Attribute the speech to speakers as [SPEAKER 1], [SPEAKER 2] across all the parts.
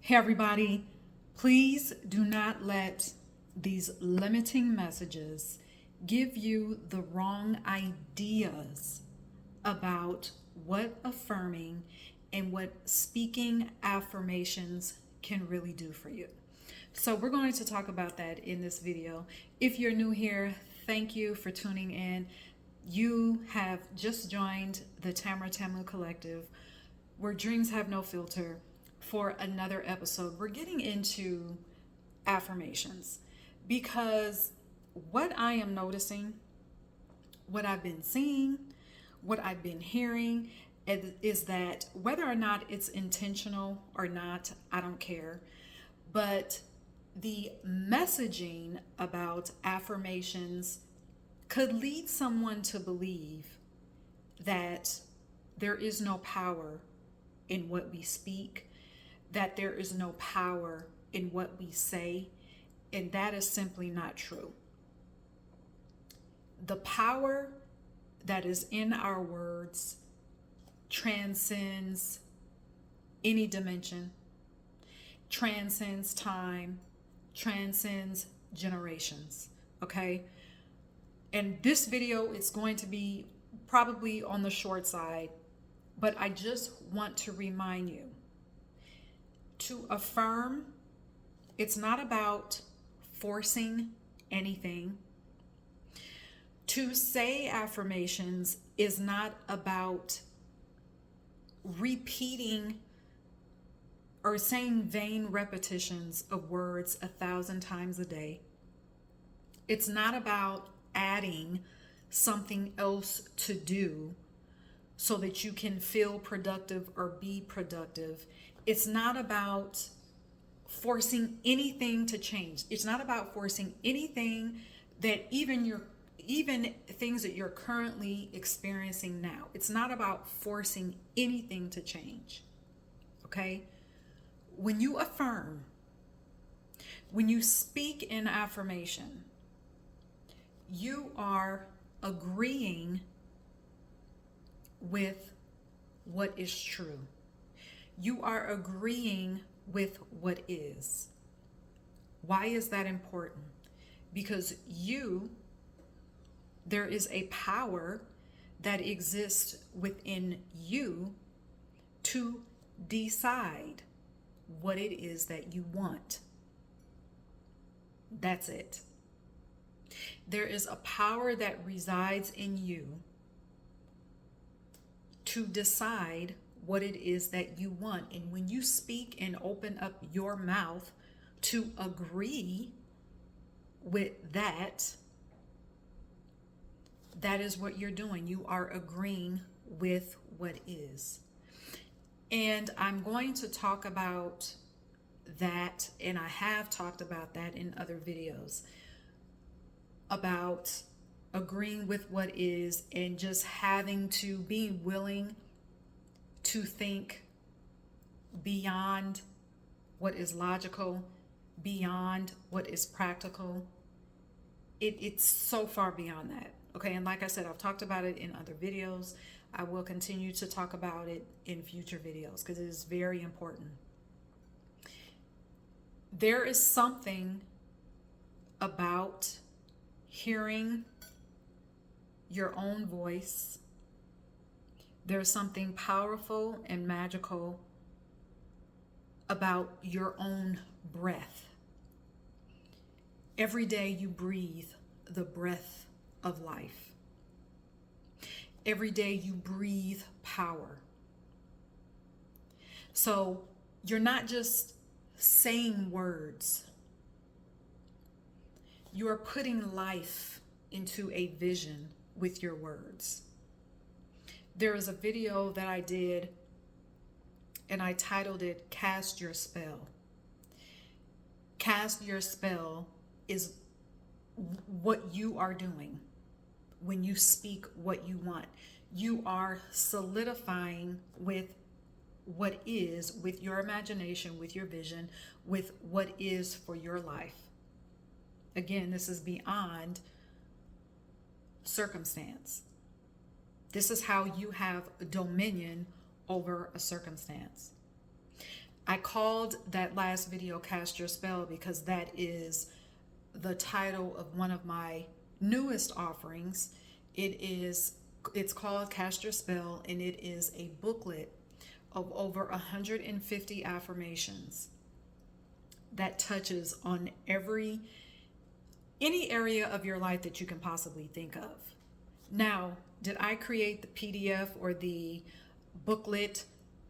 [SPEAKER 1] Hey, everybody, please do not let these limiting messages give you the wrong ideas about what affirming and what speaking affirmations can really do for you. So, we're going to talk about that in this video. If you're new here, thank you for tuning in. You have just joined the TamaraTamu Collective, where dreams have no filter, for another episode. We're getting into affirmations because what I am noticing, what I've been seeing, what I've been hearing is that whether or not it's intentional or not, I don't care. But the messaging about affirmations could lead someone to believe that there is no power in what we speak, that there is no power in what we say, and that is simply not true. The power that is in our words transcends any dimension, transcends time, transcends generations, okay? And this video is going to be probably on the short side, but I just want to remind you to affirm. It's not about forcing anything. To say affirmations is not about repeating or saying vain repetitions of words 1,000 times a day. It's not about adding something else to do so that you can feel productive or be productive. It's not about forcing anything to change. It's not about forcing anything that even things that you're currently experiencing now. It's not about forcing anything to change. Okay? When you affirm, when you speak in affirmation, you are agreeing with what is true. You are agreeing with what is. Why is that important? Because there is a power that exists within you to decide what it is that you want. That's it. There is a power that resides in you to decide what it is that you want. And when you speak and open up your mouth to agree with that, that is what you're doing. You are agreeing with what is. And I'm going to talk about that, and I have talked about that in other videos, about agreeing with what is and just having to be willing to think beyond what is logical, beyond what is practical. It's so far beyond that. Okay, and like I said, I've talked about it in other videos. I will continue to talk about it in future videos because it is very important. There is something about hearing your own voice. There's something powerful and magical about your own breath. Every day you breathe the breath of life. Every day you breathe power. So you're not just saying words. You are putting life into a vision with your words. There is a video that I did and I titled it Cast Your Spell. Cast your spell is what you are doing when you speak what you want. You are solidifying with what is, with your imagination, with your vision, with what is for your life. Again, this is beyond circumstance. This is how you have dominion over a circumstance. I called that last video Cast Your Spell because that is the title of one of my newest offerings. It's called Cast Your Spell, and it is a booklet of over 150 affirmations that touches on any area of your life that you can possibly think of. Now, did I create the PDF or the booklet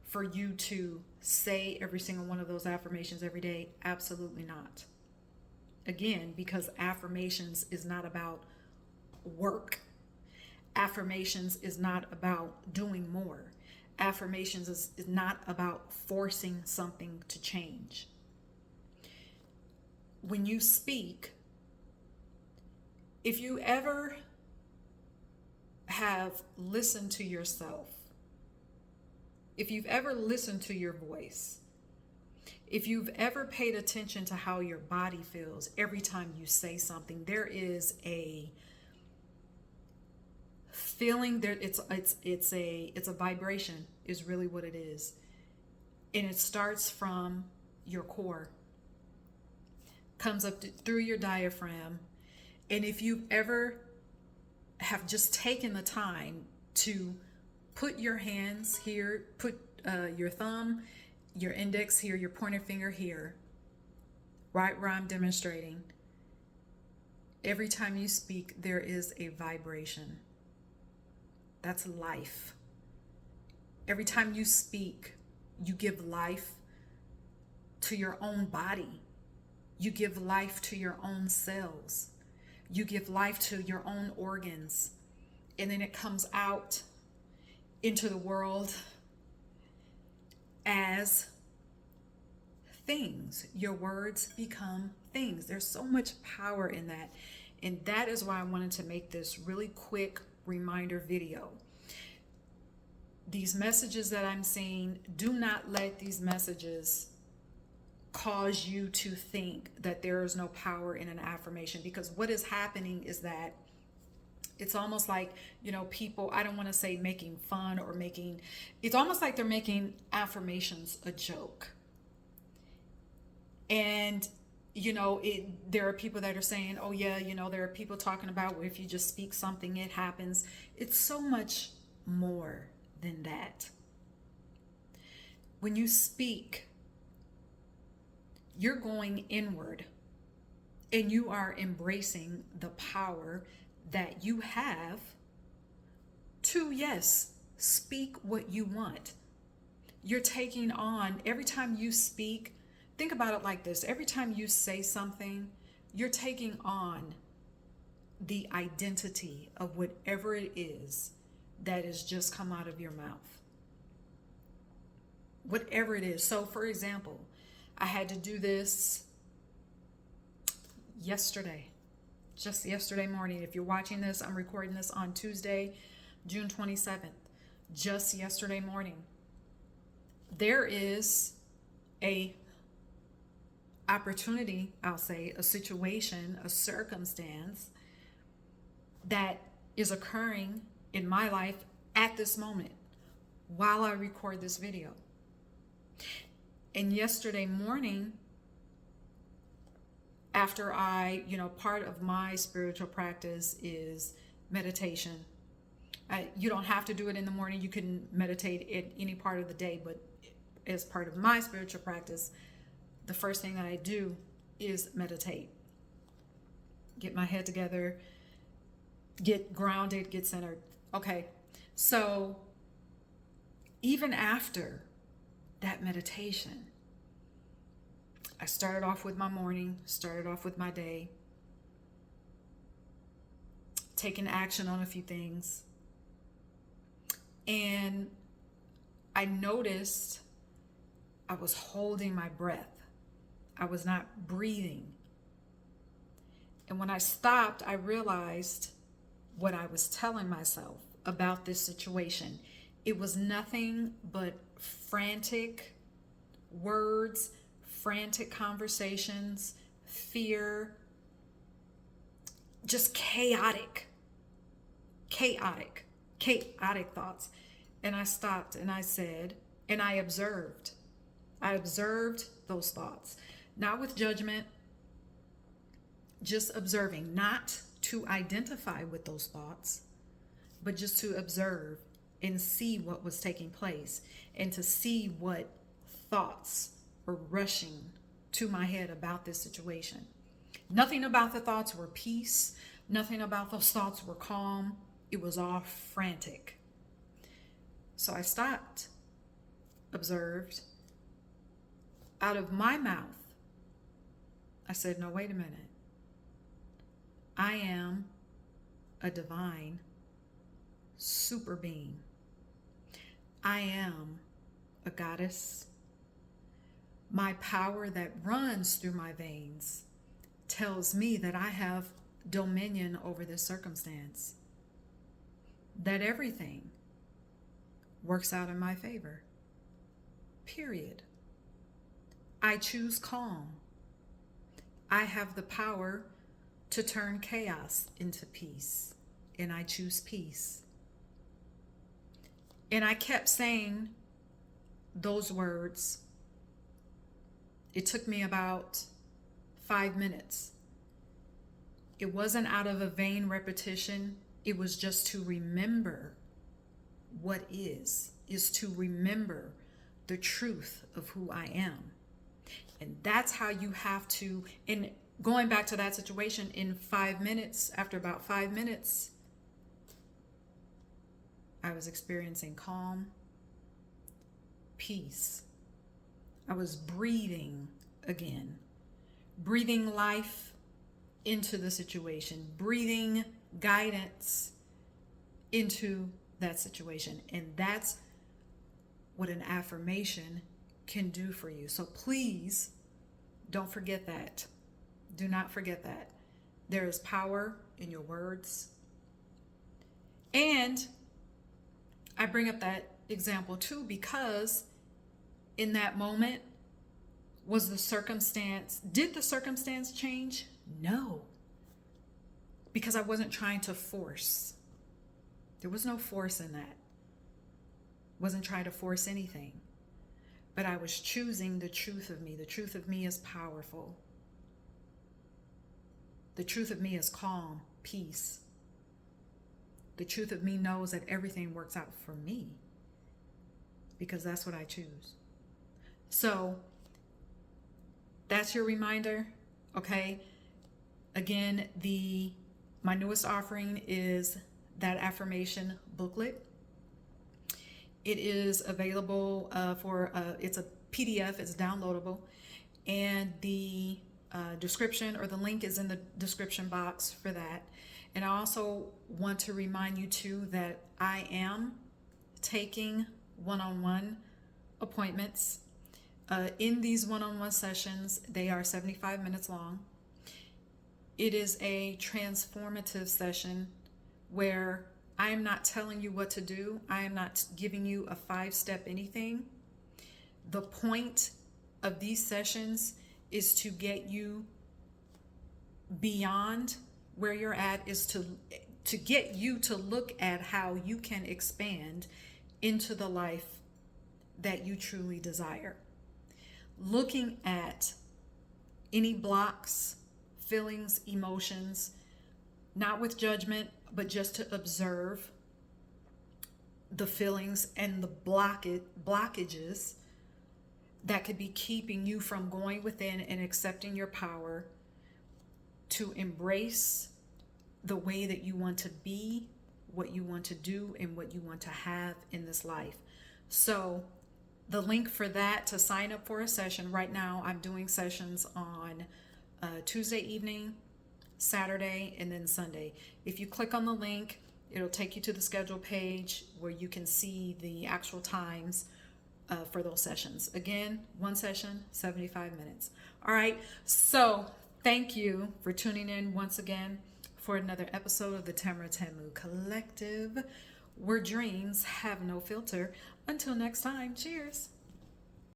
[SPEAKER 1] for you to say every single one of those affirmations every day? Absolutely not. Again, because affirmations is not about work. Affirmations is not about doing more. Affirmations is not about forcing something to change. When you speak, if you ever have listened to yourself, if you've ever listened to your voice, if you've ever paid attention to how your body feels every time you say something, there is a feeling there. It's a vibration is really what it is. And it starts from your core, comes up through your diaphragm. And if you ever have just taken the time to put your hands here, put your thumb, your index here, your pointer finger here, right where I'm demonstrating, every time you speak, there is a vibration. That's life. Every time you speak, you give life to your own body. You give life to your own cells. You give life to your own organs. And then it comes out into the world as things. Your words become things. There's so much power in that. And that is why I wanted to make this really quick reminder video. These messages that I'm seeing, do not let these messages cause you to think that there is no power in an affirmation, because what is happening is that it's almost like, people, I don't want to say making fun or it's almost like they're making affirmations a joke. And, there are people that are saying, oh yeah, there are people talking about where if you just speak something, it happens. It's so much more than that. When you speak, you're going inward and you are embracing the power that you have to, yes, speak what you want. You're taking on, every time you speak, think about it like this. Every time you say something, you're taking on the identity of whatever it is that has just come out of your mouth. Whatever it is. So, for example, I had to do this just yesterday morning. If you're watching this, I'm recording this on Tuesday, June 27th. Just yesterday morning. There is a opportunity, I'll say, a situation, a circumstance that is occurring in my life at this moment while I record this video. And yesterday morning, after part of my spiritual practice is meditation. You don't have to do it in the morning. You can meditate at any part of the day, but as part of my spiritual practice, the first thing that I do is meditate. Get my head together, get grounded, get centered. Okay, so even after that meditation, I started off with my morning, started off with my day, taking action on a few things. And I noticed I was holding my breath. I was not breathing. And when I stopped, I realized what I was telling myself about this situation. It was nothing but frantic words, frantic conversations, fear, just chaotic thoughts. And I stopped and I said, and I observed I observed those thoughts, not with judgment, just observing, not to identify with those thoughts, but just to observe and see what was taking place and to see what thoughts were rushing to my head about this situation. Nothing about the thoughts were peace. Nothing about those thoughts were calm. It was all frantic. So I stopped, observed. Out of my mouth, I said, no, wait a minute. I am a divine super being. I am a goddess. My power that runs through my veins tells me that I have dominion over this circumstance, that everything works out in my favor. Period. I choose calm. I have the power to turn chaos into peace, and I choose peace. And I kept saying those words. It took me about 5 minutes. It wasn't out of a vain repetition. It was just to remember what is to remember the truth of who I am. And that's how you have to, and going back to that situation in 5 minutes, after about 5 minutes, I was experiencing calm, peace. I was breathing again, breathing life into the situation, breathing guidance into that situation. And that's what an affirmation can do for you. So please don't forget that. Do not forget that. There is power in your words. And I bring up that example too because in that moment, did the circumstance change? No. Because I wasn't trying to force. There was no force in that. Wasn't trying to force anything. But I was choosing the truth of me. The truth of me is powerful. The truth of me is calm, peace. The truth of me knows that everything works out for me because that's what I choose. So that's your reminder, okay? Again, my newest offering is that affirmation booklet. It is available it's a PDF, it's downloadable, and the description or the link is in the description box for that. And I also want to remind you too that I am taking one-on-one appointments. In these one-on-one sessions, they are 75 minutes long. It is a transformative session where I am not telling you what to do. I am not giving you a 5-step anything. The point of these sessions is to get you beyond where you're at, is to get you to look at how you can expand into the life that you truly desire. Looking at any blocks, feelings, emotions, not with judgment, but just to observe the feelings and the blockages that could be keeping you from going within and accepting your power to embrace the way that you want to be, what you want to do, and what you want to have in this life. So the link for that to sign up for a session, right now I'm doing sessions on Tuesday evening, Saturday, and then Sunday. If you click on the link, it'll take you to the schedule page where you can see the actual times for those sessions. Again, one session, 75 minutes. All right, so thank you for tuning in once again for another episode of the TamaraTamu Collective, where dreams have no filter. Until next time, cheers.